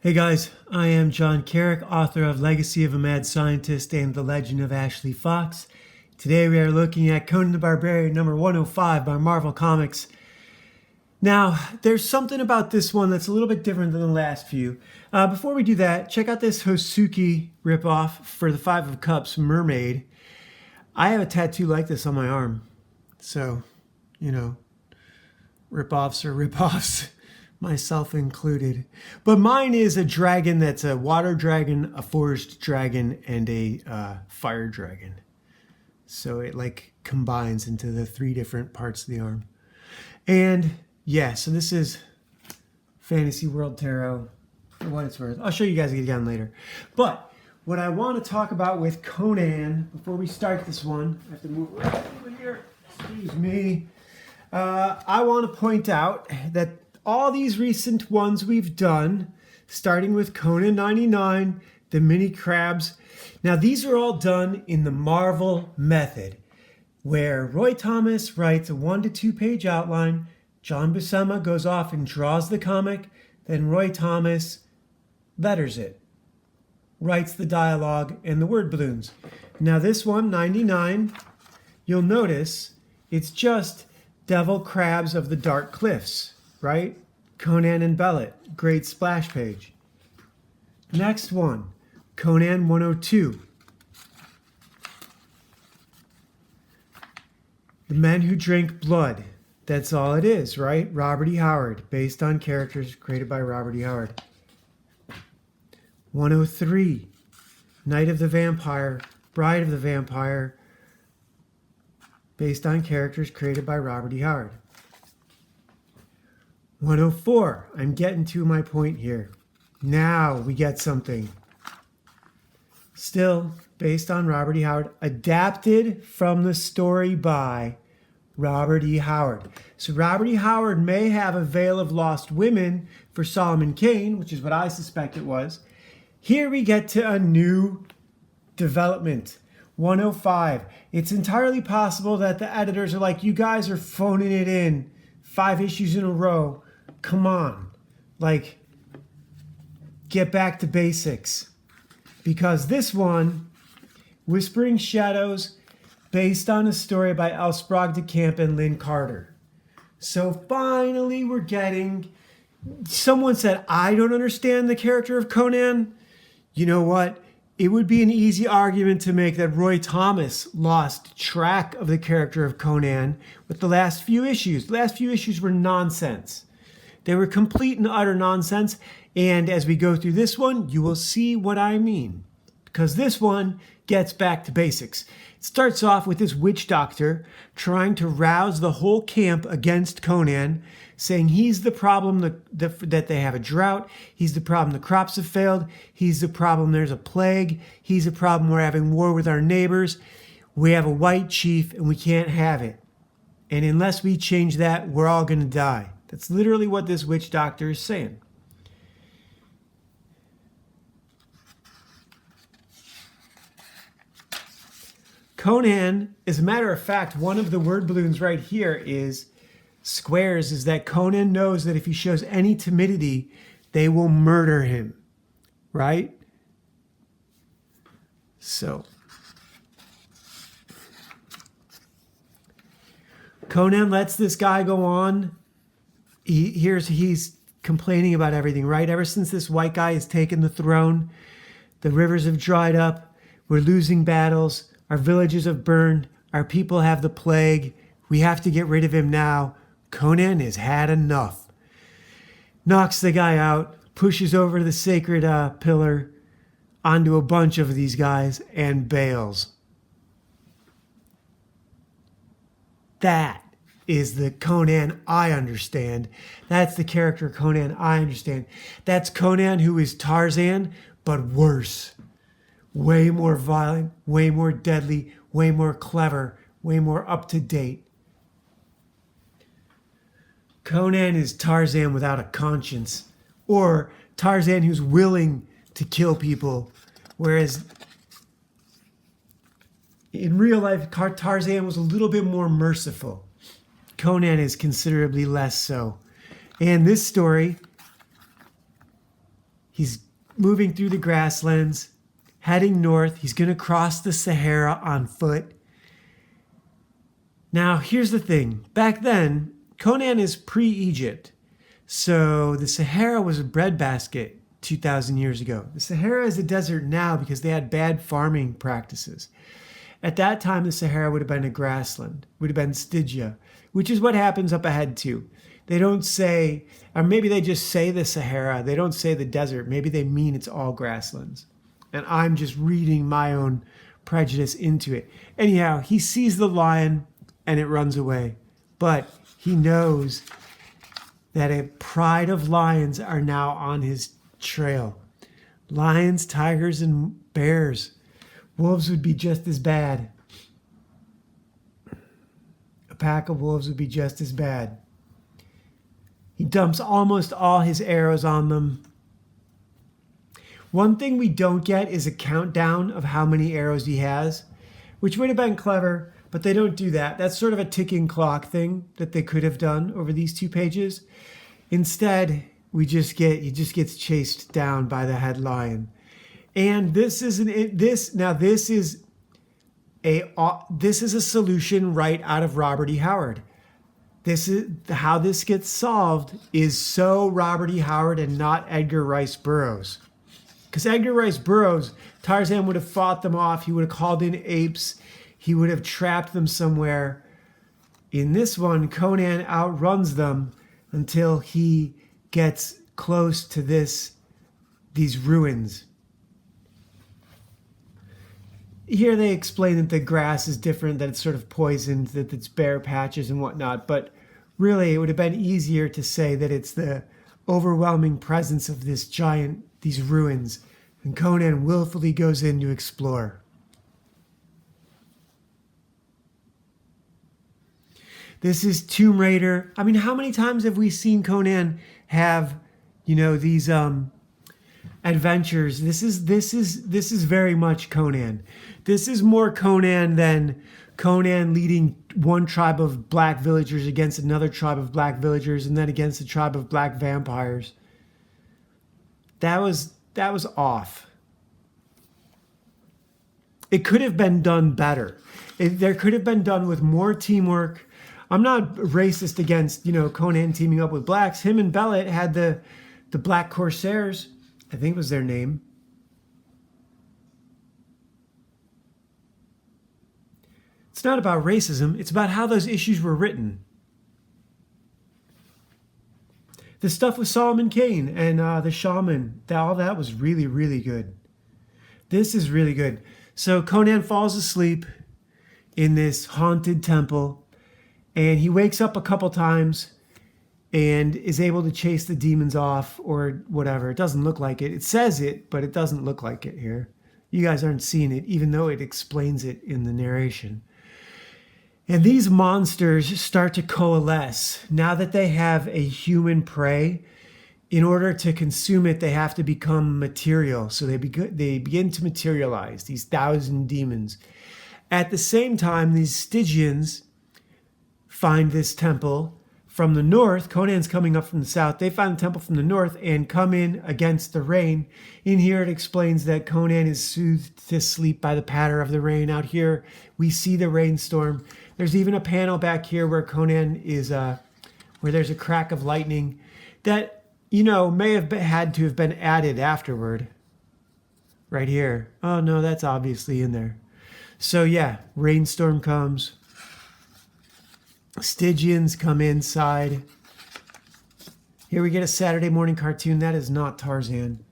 Hey guys, I am John Carrick, author of Legacy of a Mad Scientist and The Legend of Ashley Fox. Today we are looking at Conan the Barbarian number 105 by Marvel Comics. Now, there's something about this one that's a little bit different than the last few. Before we do that, check out this Hosuki ripoff for the Five of Cups Mermaid. I have a tattoo like this on my arm. So, you know, ripoffs are ripoffs. Myself included. But mine is a dragon that's a water dragon, a forest dragon, and a fire dragon. So it like combines into the three different parts of the arm. And yeah, so this is Fantasy World Tarot for what it's worth. I'll show you guys again later. But what I want to talk about with Conan, before we start this one, I have to move right over here. Excuse me. I want to point out that all these recent ones we've done, starting with Conan 99, the mini crabs. Now these are all done in the Marvel method, where Roy Thomas writes a 1 to 2 page outline, John Buscema goes off and draws the comic, then Roy Thomas letters it, writes the dialogue and the word balloons. Now this one, 99, you'll notice it's just Devil Crabs of the Dark Cliffs. Right? Conan and Bellet, great splash page. Next one, Conan 102. The Men Who Drink Blood. That's all it is, right? Robert E. Howard, based on characters created by Robert E. Howard. 103, Night of the Vampire, Bride of the Vampire, based on characters created by Robert E. Howard. 104, I'm getting to my point here. Now we get something. Still based on Robert E. Howard, adapted from the story by Robert E. Howard. So Robert E. Howard may have a Veil of Lost Women for Solomon Kane, which is what I suspect it was. Here we get to a new development. 105. It's entirely possible that the editors are like, you guys are phoning it in 5 issues in a row. Come on, like, get back to basics. Because this one, Whispering Shadows, based on a story by L. Sprague de Camp and Lynn Carter. So finally we're getting, someone said, I don't understand the character of Conan. You know what? It would be an easy argument to make that Roy Thomas lost track of the character of Conan with the last few issues. The last few issues were nonsense. They were complete and utter nonsense. And as we go through this one, you will see what I mean. Because this one gets back to basics. It starts off with this witch doctor trying to rouse the whole camp against Conan, saying he's the problem that they have a drought. He's the problem the crops have failed. He's the problem there's a plague. He's the problem we're having war with our neighbors. We have a white chief and we can't have it. And unless we change that, we're all going to die. That's literally what this witch doctor is saying. Conan, as a matter of fact, one of the word balloons right here is squares, is that Conan knows that if he shows any timidity, they will murder him, right? So Conan lets this guy go on. He's complaining about everything, right? Ever since this white guy has taken the throne, the rivers have dried up. We're losing battles. Our villages have burned. Our people have the plague. We have to get rid of him now. Conan has had enough. Knocks the guy out, pushes over the sacred pillar onto a bunch of these guys, and bails. That is the Conan I understand. That's the character Conan I understand. That's Conan who is Tarzan, but worse. Way more violent, way more deadly, way more clever, way more up to date. Conan is Tarzan without a conscience, or Tarzan who's willing to kill people, whereas in real life, Tarzan was a little bit more merciful. Conan is considerably less so. And this story, He's moving through the grasslands, heading north. He's going to cross the Sahara on foot. Now, here's the thing. Back then, Conan is pre-Egypt. So the Sahara was a breadbasket 2,000 years ago. The Sahara is a desert now because they had bad farming practices. At that time, the Sahara would have been a grassland, would have been Stygia, which is what happens up ahead too. They don't say, or maybe they just say the Sahara. They don't say the desert. Maybe they mean it's all grasslands. And I'm just reading my own prejudice into it. Anyhow, he sees the lion and it runs away. But he knows that a pride of lions are now on his trail. Lions, tigers, and bears. Wolves would be just as bad. A pack of wolves would be just as bad. He dumps almost all his arrows on them. One thing we don't get is a countdown of how many arrows he has, which would have been clever, but they don't do that. That's sort of a ticking clock thing that they could have done over these 2 pages. Instead, he just gets chased down by the head lion. And this is a solution right out of Robert E. Howard. This is how this gets solved is so Robert E. Howard and not Edgar Rice Burroughs. Because Edgar Rice Burroughs, Tarzan would have fought them off. He would have called in apes. He would have trapped them somewhere. In this one, Conan outruns them until he gets close to these ruins. Here they explain that the grass is different, that it's sort of poisoned, that it's bare patches and whatnot. But really, it would have been easier to say that it's the overwhelming presence of these ruins. And Conan willfully goes in to explore. This is Tomb Raider. I mean, how many times have we seen Conan have, these adventures? This is very much Conan. This is more Conan than Conan leading one tribe of black villagers against another tribe of black villagers and then against a tribe of black vampires. That was off. It could have been done better. There could have been done with more teamwork. I'm not racist against, Conan teaming up with blacks. Him and Bellet had the Black Corsairs, I think was their name. It's not about racism. It's about how those issues were written. The stuff with Solomon Kane and the shaman, all that was really, really good. This is really good. So Conan falls asleep in this haunted temple, and he wakes up a couple times and is able to chase the demons off or whatever. It doesn't look like it. It says it, but it doesn't look like it here. You guys aren't seeing it, even though it explains it in the narration. And these monsters start to coalesce. Now that they have a human prey, in order to consume it, they have to become material. So they begin to materialize, these 1,000 demons. At the same time, these Stygians find this temple from the north. Conan's coming up from the south. They find the temple from the north and come in against the rain. In here, it explains that Conan is soothed to sleep by the patter of the rain. Out here, we see the rainstorm. There's even a panel back here where Conan is, where there's a crack of lightning that, may have had to have been added afterward. Right here. Oh, no, that's obviously in there. So, yeah, rainstorm comes. Stygians come inside. Here we get a Saturday morning cartoon. That is not Tarzan.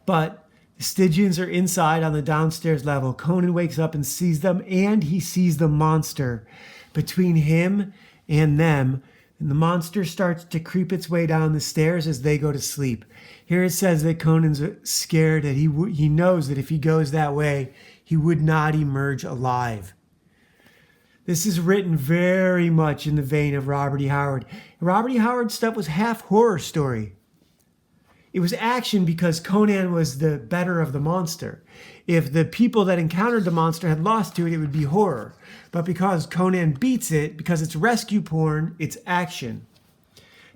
But the Stygians are inside on the downstairs level. Conan wakes up and sees them, and he sees the monster between him and them. And the monster starts to creep its way down the stairs as they go to sleep. Here it says that Conan's scared, that he knows that if he goes that way, he would not emerge alive. This is written very much in the vein of Robert E. Howard. Robert E. Howard's stuff was half horror story. It was action because Conan was the better of the monster. If the people that encountered the monster had lost to it, it would be horror. But because Conan beats it, because it's rescue porn, it's action.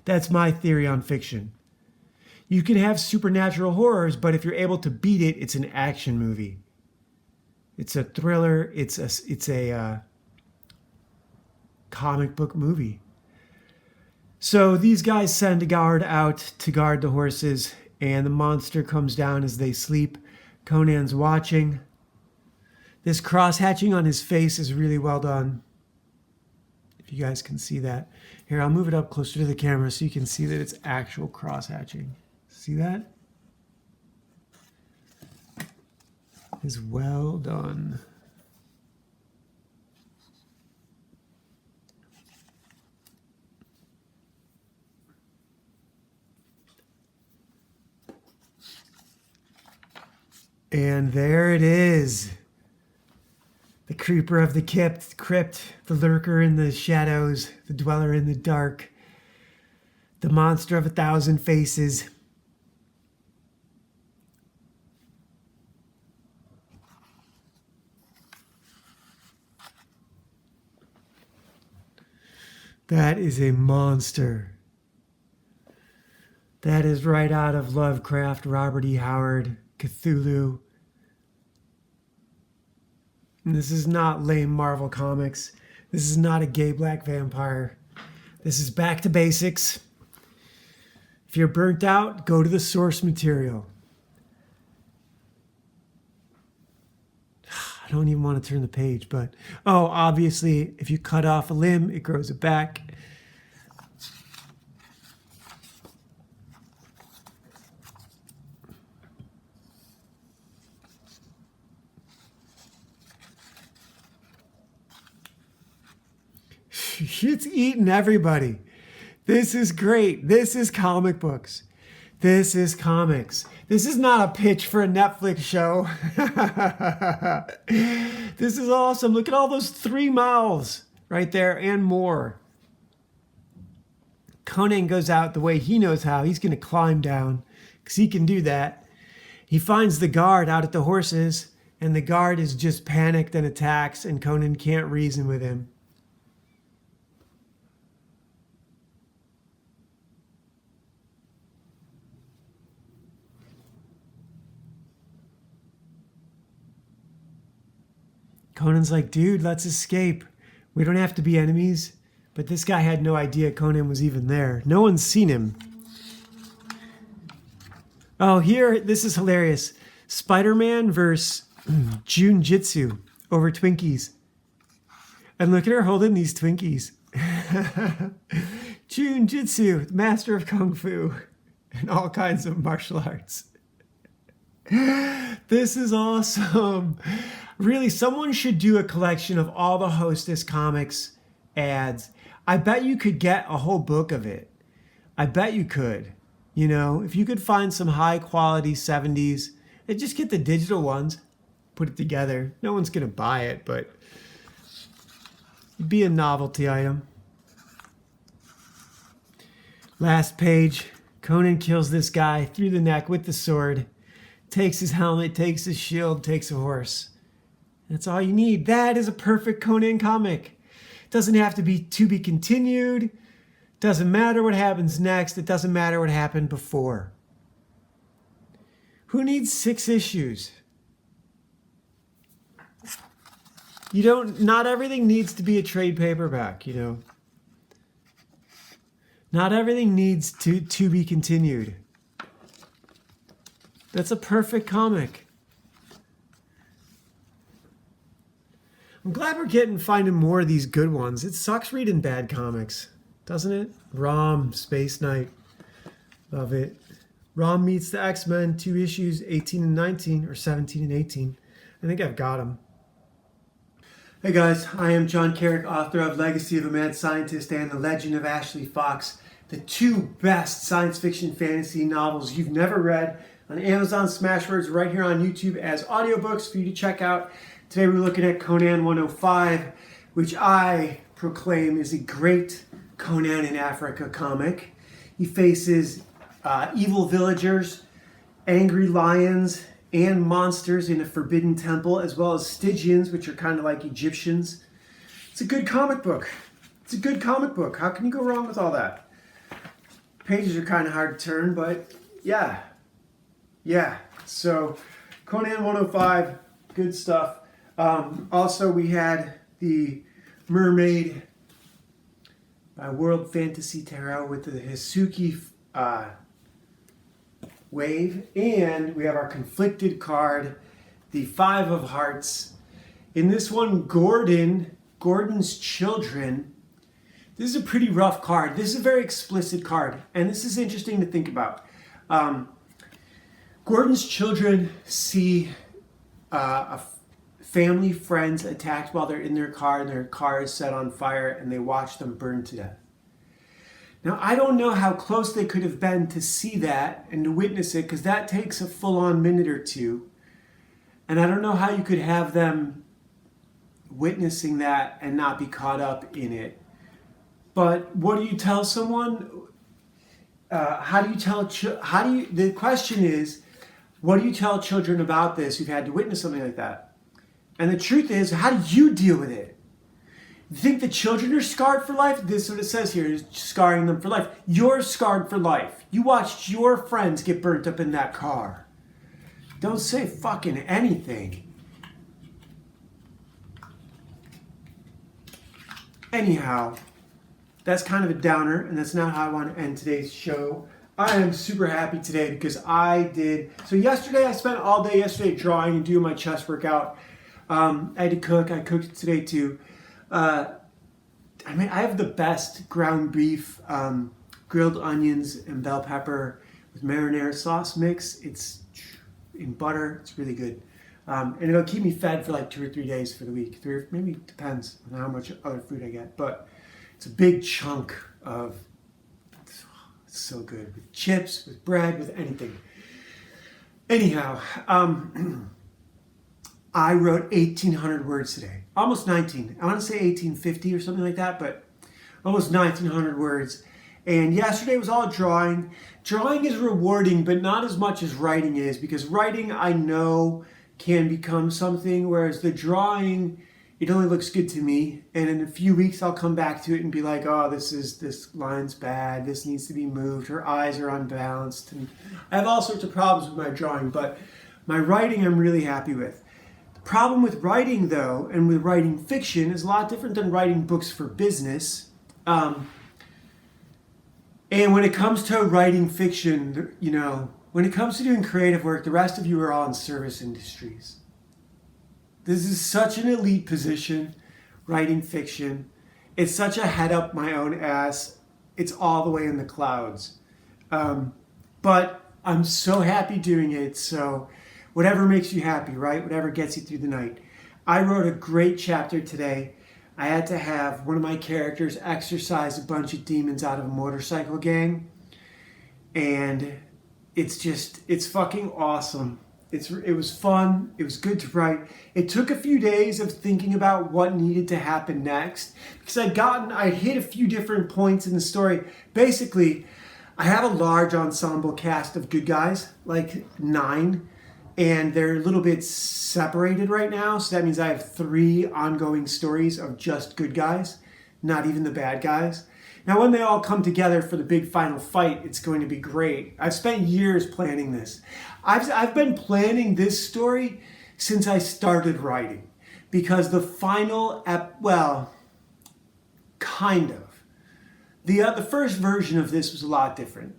That's my theory on fiction. You can have supernatural horrors, but if you're able to beat it, it's an action movie. It's a thriller. It's a comic book movie. So these guys send a guard out to guard the horses, and the monster comes down as they sleep. Conan's watching. This cross-hatching on his face is really well done. If you guys can see that. Here, I'll move it up closer to the camera so you can see that it's actual cross-hatching. See that? Is well done. And there it is. The creeper of the crypt, the lurker in the shadows, the dweller in the dark, the monster of 1,000 faces. That is a monster. That is right out of Lovecraft, Robert E. Howard, Cthulhu. And this is not lame Marvel Comics. This is not a gay black vampire. This is back to basics. If you're burnt out, go to the source material. I don't even want to turn the page, but obviously, if you cut off a limb, it grows it back. It's eating everybody. This is great. This is comic books. This is comics. This is not a pitch for a Netflix show. This is awesome. Look at all those 3 mouths right there and more. Conan goes out the way he knows how. He's going to climb down because he can do that. He finds the guard out at the horses, and the guard is just panicked and attacks, and Conan can't reason with him. Conan's like, dude, let's escape. We don't have to be enemies. But this guy had no idea Conan was even there. No one's seen him. Oh, here, this is hilarious. Spider-Man versus Jujitsu over Twinkies. And look at her holding these Twinkies. Jujitsu, master of Kung Fu and all kinds of martial arts. This is awesome. Really, someone should do a collection of all the Hostess Comics ads. I bet you could get a whole book of it. I bet you could. You know, if you could find some high quality 70s, and just get the digital ones, put it together. No one's going to buy it, but it'd be a novelty item. Last page. Conan kills this guy through the neck with the sword. Takes his helmet, takes his shield, takes a horse. That's all you need. That is a perfect Conan comic. Doesn't have to be continued. Doesn't matter what happens next. It doesn't matter what happened before. Who needs 6 issues? Not everything needs to be a trade paperback, you know. Not everything needs to be continued. That's a perfect comic. I'm glad we're finding more of these good ones. It sucks reading bad comics, doesn't it? Rom, Space Knight. Love it. Rom meets the X-Men, 2 issues, 18 and 19, or 17 and 18. I think I've got them. Hey guys, I am John Carrick, author of Legacy of a Mad Scientist and The Legend of Ashley Fox, the 2 best science fiction fantasy novels you've never read, on Amazon Smashwords, right here on YouTube as audiobooks for you to check out. Today we're looking at Conan 105, which I proclaim is a great Conan in Africa comic. He faces evil villagers, angry lions, and monsters in a forbidden temple, as well as Stygians, which are kind of like Egyptians. It's a good comic book. It's a good comic book. How can you go wrong with all that? Pages are kind of hard to turn, but yeah. Yeah. So Conan 105, good stuff. Also, we had the Mermaid by World Fantasy Tarot with the Hisuki wave, and we have our conflicted card, the Five of Hearts. In this one, Gordon's children. This is a pretty rough card. This is a very explicit card, and this is interesting to think about. Gordon's children see family, friends attacked while they're in their car, and their car is set on fire, and they watch them burn to death. Now, I don't know how close they could have been to see that and to witness it, because that takes a full-on minute or two. And I don't know how you could have them witnessing that and not be caught up in it. But what do you tell someone? The question is, what do you tell children about this who've had to witness something like that? And the truth is, how do you deal with it? You think the children are scarred for life? This is what it says here, is scarring them for life. You're scarred for life. You watched your friends get burnt up in that car. Don't say fucking anything. Anyhow, that's kind of a downer, and that's not how I want to end today's show. I am super happy today because so yesterday I spent all day yesterday drawing and doing my chest workout. I had to cook. I cooked today too. I have the best ground beef, grilled onions and bell pepper with marinara sauce mix. It's in butter. It's really good. And it'll keep me fed for like 2 or 3 days for the week. Maybe depends on how much other food I get. But it's a big chunk of, it's so good. With chips, with bread, with anything. Anyhow, I wrote 1,800 words today. Almost 19. I want to say 1,850 or something like that, but almost 1,900 words. And yesterday was all drawing. Drawing is rewarding, but not as much as writing is, because writing, I know, can become something, whereas the drawing, it only looks good to me. And in a few weeks, I'll come back to it and be like, oh, this line's bad. This needs to be moved. Her eyes are unbalanced. And I have all sorts of problems with my drawing, but my writing, I'm really happy with. Problem with writing, though, and with writing fiction, is a lot different than writing books for business. And when it comes to writing fiction, when it comes to doing creative work, the rest of you are all in service industries. This is such an elite position, writing fiction. It's such a head up my own ass. It's all the way in the clouds. But I'm so happy doing it, so whatever makes you happy, right? Whatever gets you through the night. I wrote a great chapter today. I had to have one of my characters exorcise a bunch of demons out of a motorcycle gang. And it's fucking awesome. It was fun. It was good to write. It took a few days of thinking about what needed to happen next, because I hit a few different points in the story. Basically, I have a large ensemble cast of good guys, like 9. And they're a little bit separated right now. So that means I have 3 ongoing stories of just good guys, not even the bad guys. Now, when they all come together for the big final fight, it's going to be great. I've spent years planning this. I've been planning this story since I started writing, because the final, kind of. The first version of this was a lot different.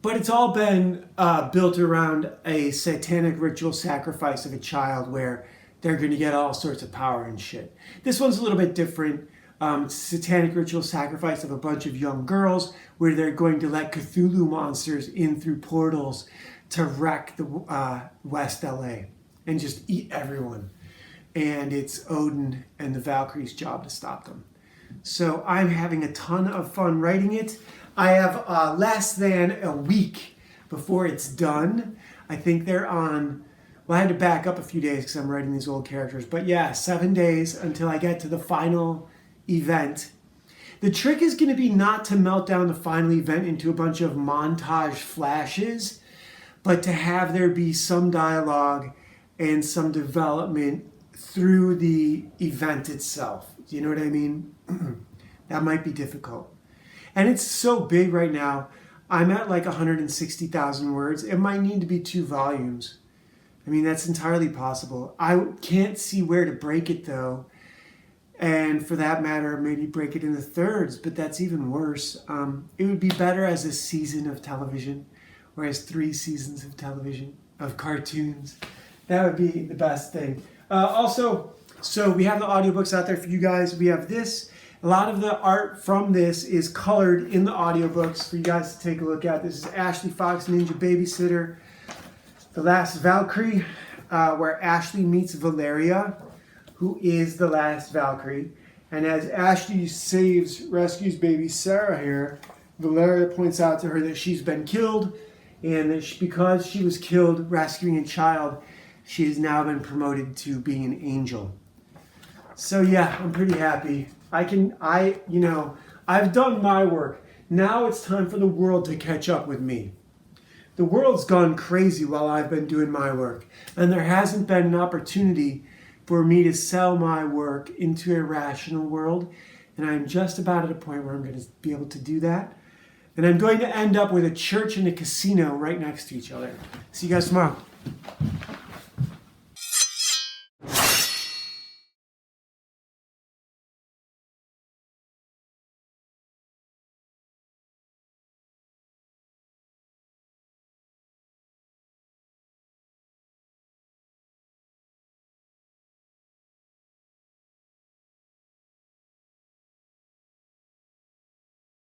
But it's all been built around a satanic ritual sacrifice of a child where they're going to get all sorts of power and shit. This one's a little bit different. It's a satanic ritual sacrifice of a bunch of young girls where they're going to let Cthulhu monsters in through portals to wreck the West LA and just eat everyone. And it's Odin and the Valkyries' job to stop them. So I'm having a ton of fun writing it. I have less than a week before it's done. I think they're on, I had to back up a few days because I'm writing these old characters. But yeah, 7 days until I get to the final event. The trick is going to be not to melt down the final event into a bunch of montage flashes, but to have there be some dialogue and some development through the event itself. Do you know what I mean? That might be difficult. And it's so big right now. I'm at like 160,000 words. It might need to be 2 volumes. I mean, that's entirely possible. I can't see where to break it though. And for that matter, maybe break it into thirds, but that's even worse. It would be better as a season of television, or as 3 seasons of television, of cartoons. That would be the best thing. Also, so we have the audiobooks out there for you guys. We have this. A lot of the art from this is colored in the audiobooks for you guys to take a look at. This is Ashley Fox, Ninja Babysitter, The Last Valkyrie, where Ashley meets Valeria, who is the last Valkyrie. And as Ashley rescues baby Sarah here, Valeria points out to her that she's been killed, and that because she was killed rescuing a child, she has now been promoted to being an angel. So yeah, I'm pretty happy. I've done my work. Now it's time for the world to catch up with me. The world's gone crazy while I've been doing my work, and there hasn't been an opportunity for me to sell my work into a rational world, and I'm just about at a point where I'm going to be able to do that. And I'm going to end up with a church and a casino right next to each other. See you guys tomorrow.